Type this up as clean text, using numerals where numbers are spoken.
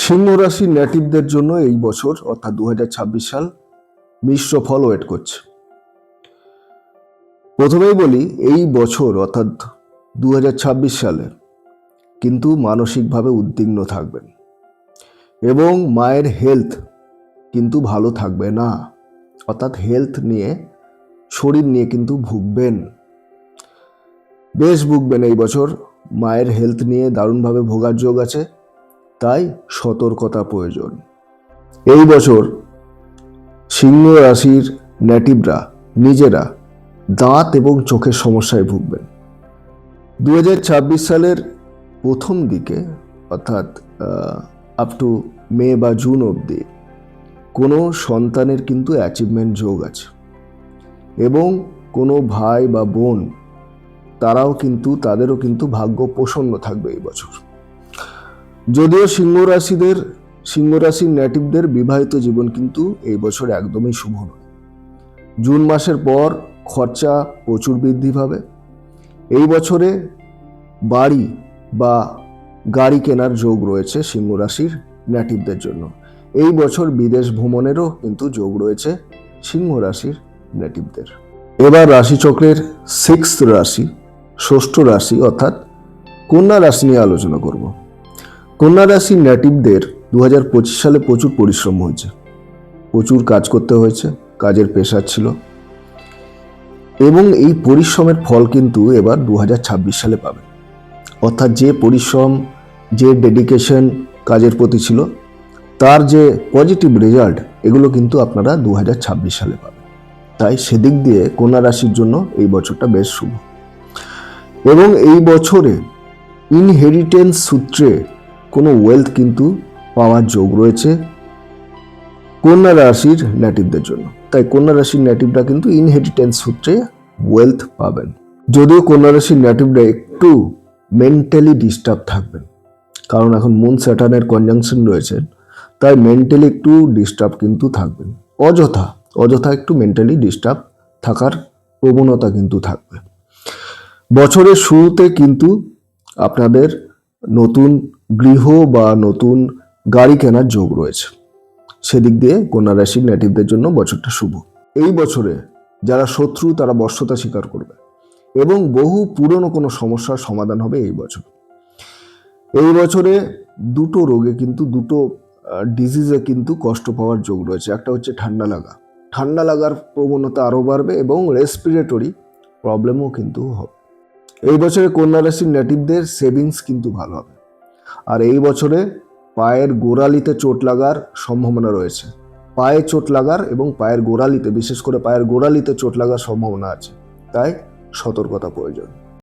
সিংহ রাশির নেটিভদের জন্য এই বছর অর্থাৎ 2026 সাল মিশ্র ফল ওয়েট করছে। প্রথমেই বলি, এই বছর অর্থাৎ 2026 সালে কিন্তু মানসিকভাবে উদ্বিগ্ন থাকবেন এবং মায়ের হেলথ কিন্তু ভালো থাকবে না, অর্থাৎ হেলথ নিয়ে, শরীর নিয়ে কিন্তু ভুগবেন, বেশ ভুগবেন। এই বছর মায়ের হেলথ নিয়ে দারুণভাবে ভোগার যোগ আছে, তাই সতর্কতা প্রয়োজন। এই বছর সিংহ রাশির নেটিভরা নিজেরা দাঁত এবং চোখের সমস্যায় ভুগবেন। 2026 সালের প্রথম দিকে অর্থাৎ আপ টু মে বা জুন অবধি কোনো সন্তানের কিন্তু অ্যাচিভমেন্ট যোগ আছে এবং কোনো ভাই বা বোন তাদেরও কিন্তু ভাগ্য প্রসন্ন থাকবে এই বছর। যদিও সিংহ রাশির নেটিভদের বিবাহিত জীবন কিন্তু এই বছর একদমই শুভ নয়। জুন মাসের পর খরচা প্রচুর বৃদ্ধি পাবে। এই বছরে বাড়ি বা গাড়ি কেনার যোগ রয়েছে সিংহ রাশির নেটিভদের জন্য। এই বছর বিদেশ ভ্রমণেরও কিন্তু যোগ রয়েছে সিংহ রাশির নেটিভদের। এবার রাশিচক্রের ষষ্ঠ রাশি অর্থাৎ কন্যা রাশি নিয়ে আলোচনা করব। কন্যা রাশির নেটিভদের 2025 সালে প্রচুর পরিশ্রম হয়েছে, প্রচুর কাজ করতে হয়েছে, কাজের প্রেশার ছিল এবং এই পরিশ্রমের ফল কিন্তু এবার 2026 সালে পাবে। অর্থাৎ যে পরিশ্রম, যে ডেডিকেশন কাজের প্রতি ছিল, তার যে পজিটিভ রেজাল্ট, এগুলো কিন্তু আপনারা 2026 সালে পাবেন। তাই সেদিক দিয়ে কন্যা রাশির জন্য এই বছরটা বেশ শুভ। এবং এই বছরে ইনহেরিটেন্স সূত্রে কোনো ওয়েলথ কিন্তু পাওয়ার যোগ রয়েছে কন্যা রাশির নেটিভদের জন্য। তাই কন্যা রাশির নেটিভরা কিন্তু ইনহেরিটেন্স সূত্রে ওয়েলথ পাবেন। যদিও কন্যা রাশির নেটিভরা একটু মেন্টালি ডিস্টার্ব থাকবেন, কারণ এখন মুন স্যাটার্নের কনজাংশন রয়েছে, তাই মেন্টালি একটু ডিস্টার্ব কিন্তু থাকবেন। অযথা একটু মেন্টালি ডিস্টার্ব থাকার প্রবণতা কিন্তু থাকবে। বছরের শুরুতে কিন্তু আপনাদের নতুন গৃহ বা নতুন গাড়ি কেনার যোগ রয়েছে। সেদিক দিয়ে কন্যা রাশির নেটিভদের জন্য বছরটা শুভ। এই বছরে যারা শত্রু, তারা বশ্যতা স্বীকার করবে এবং বহু পুরনো কোনো সমস্যার সমাধান হবে এই বছর। এই বছরে দুটো ডিজিজে কিন্তু কষ্ট পাওয়ার যোগ রয়েছে। একটা হচ্ছে ঠান্ডা লাগার প্রবণতা আরও বাড়বে এবং রেসপিরেটরি প্রবলেমও কিন্তু হবে। এই বছরে কন্যা রাশির নেটিভদের সেভিংস কিন্তু ভালো হবে। আর এই বছরে পায়ের গোড়ালিতে চোট লাগার সম্ভাবনা রয়েছে। পায়ে চোট লাগার এবং বিশেষ করে পায়ের গোড়ালিতে চোট লাগার সম্ভাবনা আছে, তাই সতর্কতা প্রয়োজন।